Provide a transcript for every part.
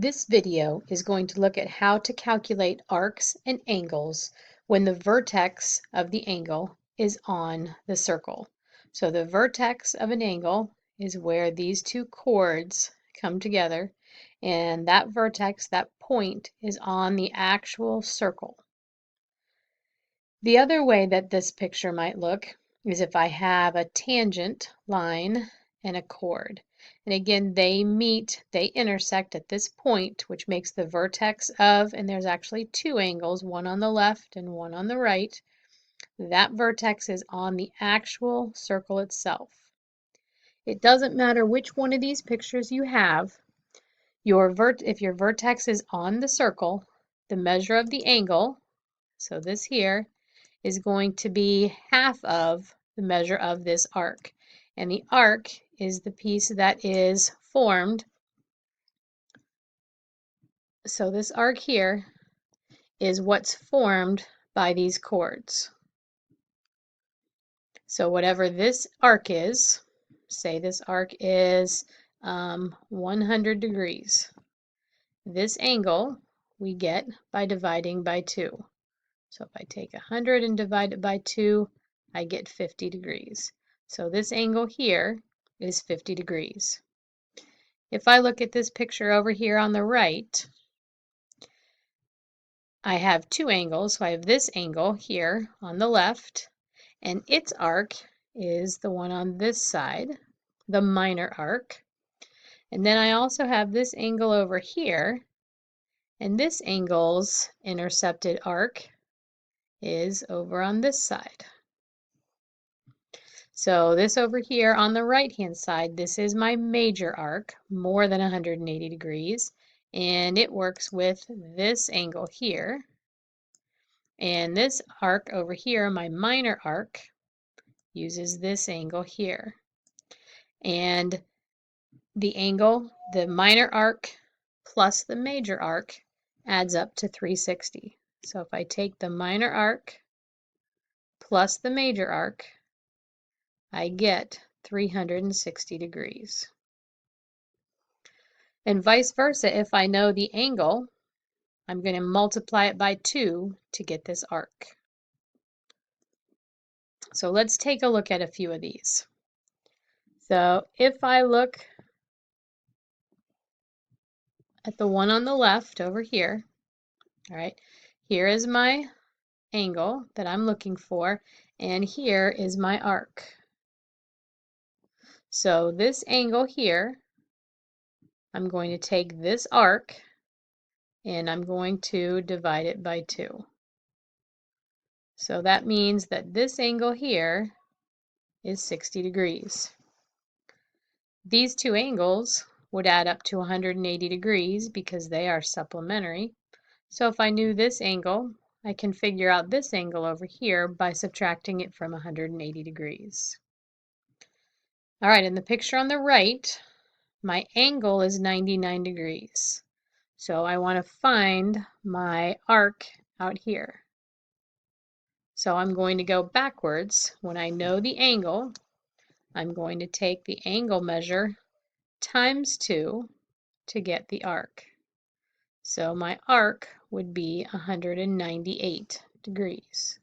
This video is going to look at how to calculate arcs and angles when the vertex of the angle is on the circle. So the vertex of an angle is where these two chords come together, and that vertex, that point, is on the actual circle. The other way that this picture might look is if I have a tangent line and a chord. And again, they intersect at this point, which makes the vertex of, and there's actually two angles, one on the left and one on the right. That vertex is on the actual circle itself. It doesn't matter which one of these pictures you have. If your vertex is on the circle, the measure of the angle, so this here, is going to be half of the measure of this arc. And the arc is the piece that is formed. So this arc here is what's formed by these chords. So whatever this arc is, say this arc is 100 degrees. This angle we get by dividing by 2. So if I take 100 and divide it by 2, I get 50 degrees. So this angle here is 50 degrees. If I look at this picture over here on the right, I have two angles. So I have this angle here on the left, and its arc is the one on this side, the minor arc. And then I also have this angle over here, and this angle's intercepted arc is over on this side. So this over here on the right-hand side, this is my major arc, more than 180 degrees, and it works with this angle here. And this arc over here, my minor arc, uses this angle here. And the angle, the minor arc plus the major arc, adds up to 360. So if I take the minor arc plus the major arc, I get 360 degrees. And vice versa, if I know the angle, I'm going to multiply it by 2 to get this arc. So let's take a look at a few of these. So if I look at the one on the left over here, all right, here is my angle that I'm looking for, and here is my arc. So this angle here, I'm going to take this arc and I'm going to divide it by 2. So that means that this angle here is 60 degrees. These two angles would add up to 180 degrees because they are supplementary. So if I knew this angle, I can figure out this angle over here by subtracting it from 180 degrees. All right, in the picture on the right, my angle is 99 degrees. So I want to find my arc out here. So I'm going to go backwards. When I know the angle, I'm going to take the angle measure times 2 to get the arc. So my arc would be 198 degrees.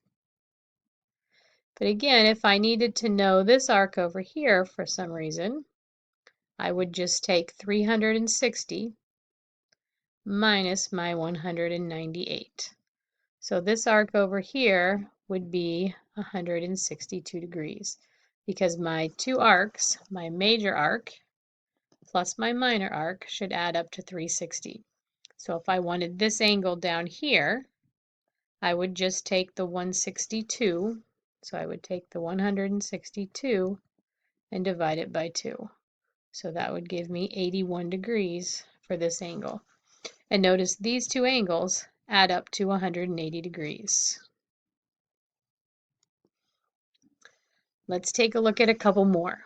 But again, if I needed to know this arc over here for some reason, I would just take 360 minus my 198. So this arc over here would be 162 degrees because my two arcs, my major arc plus my minor arc, should add up to 360. So if I wanted this angle down here, I would just take the 162. So I would take the 162 and divide it by 2. So that would give me 81 degrees for this angle. And notice these two angles add up to 180 degrees. Let's take a look at a couple more.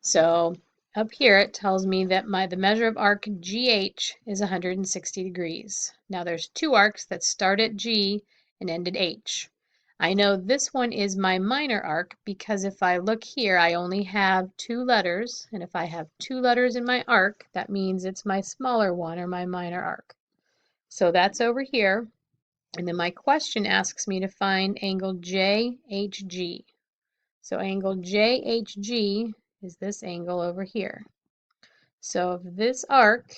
So up here it tells me that the measure of arc GH is 160 degrees. Now there's two arcs that start at G and end at H. I know this one is my minor arc because if I look here, I only have 2 letters, and if I have 2 letters in my arc, that means it's my smaller one or my minor arc. So that's over here, and then my question asks me to find angle JHG. So angle JHG is this angle over here. So if this arc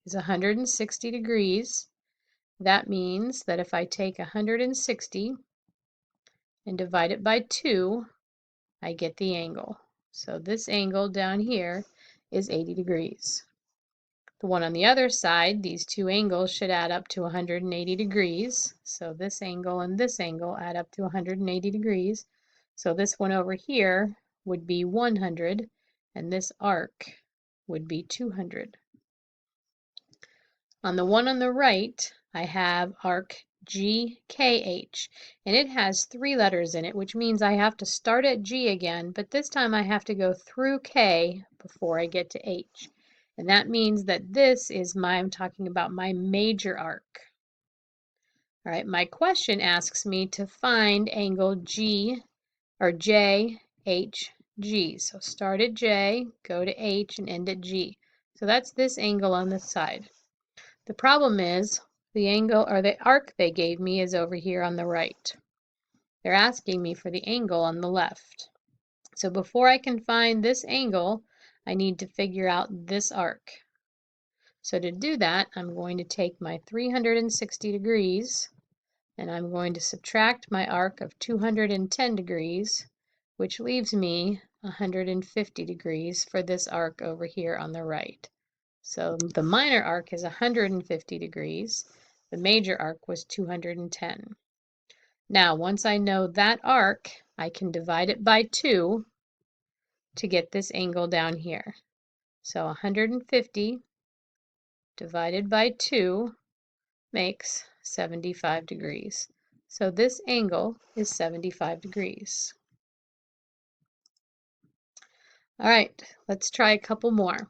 is 160 degrees, that means that if I take 160 and divide it by 2, I get the angle. So this angle down here is 80 degrees. The one on the other side, these two angles should add up to 180 degrees. So this angle and this angle add up to 180 degrees. So this one over here would be 100, and this arc would be 200. On the one on the right, I have arc GKH, and it has 3 letters in it, which means I have to start at G again, but this time I have to go through K before I get to H. And that means that this is I'm talking about my major arc. All right, my question asks me to find angle G or JHG. So start at J, go to H, and end at G. So that's this angle on this side. The problem is the angle or the arc they gave me is over here on the right. They're asking me for the angle on the left. So before I can find this angle, I need to figure out this arc. So to do that, I'm going to take my 360 degrees and I'm going to subtract my arc of 210 degrees, which leaves me 150 degrees for this arc over here on the right. So the minor arc is 150 degrees. The major arc was 210. Now, once I know that arc, I can divide it by 2 to get this angle down here. So 150 divided by 2 makes 75 degrees. So this angle is 75 degrees. All right, let's try a couple more.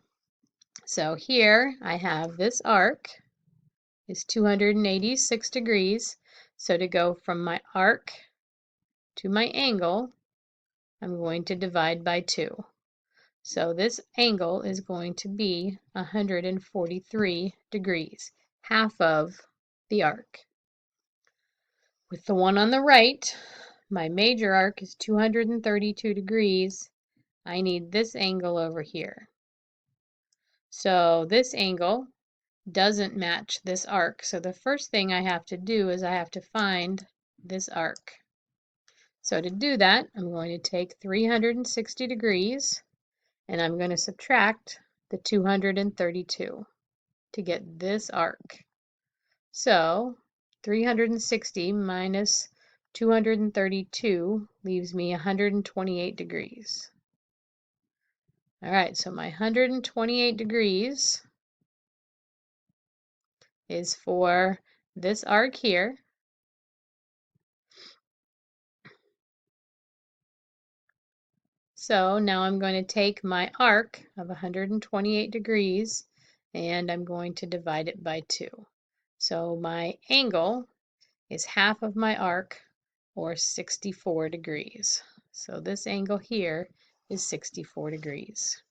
So here I have this arc is 286 degrees. So to go from my arc to my angle, I'm going to divide by 2. So this angle is going to be 143 degrees, half of the arc. With the one on the right, my major arc is 232 degrees. I need this angle over here. So this angle doesn't match this arc. So the first thing I have to do is I have to find this arc. So to do that, I'm going to take 360 degrees and I'm going to subtract the 232 to get this arc. So 360 minus 232 leaves me 128 degrees. All right, so my 128 degrees is for this arc here. So now I'm going to take my arc of 128 degrees and I'm going to divide it by 2. So my angle is half of my arc, or 64 degrees. So this angle here is 64 degrees.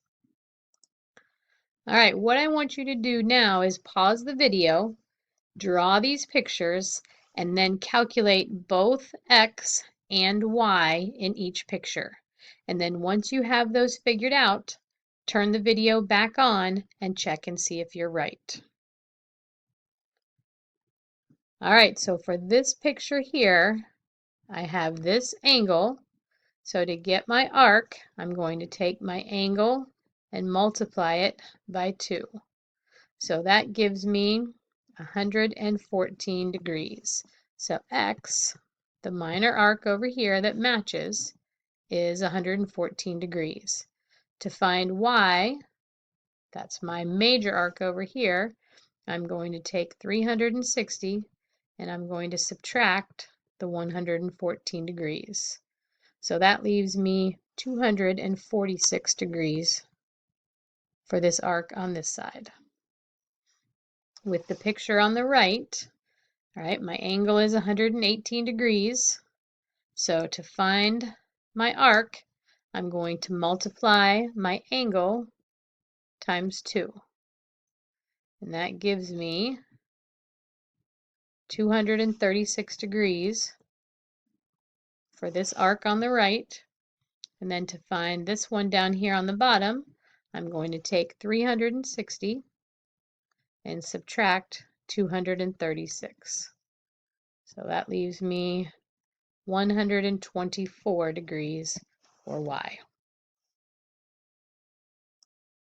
All right, what I want you to do now is pause the video, draw these pictures, and then calculate both X and Y in each picture. And then once you have those figured out, turn the video back on and check and see if you're right. All right, so for this picture here, I have this angle. So to get my arc, I'm going to take my angle and multiply it by 2. So that gives me 114 degrees. So X, the minor arc over here that matches, is 114 degrees. To find Y, that's my major arc over here, I'm going to take 360 and I'm going to subtract the 114 degrees. So that leaves me 246 degrees for this arc on this side. With the picture on the right, all right, my angle is 118 degrees. So to find my arc, I'm going to multiply my angle times 2. And that gives me 236 degrees for this arc on the right. And then to find this one down here on the bottom, I'm going to take 360 and subtract 236. So that leaves me 124 degrees, or y.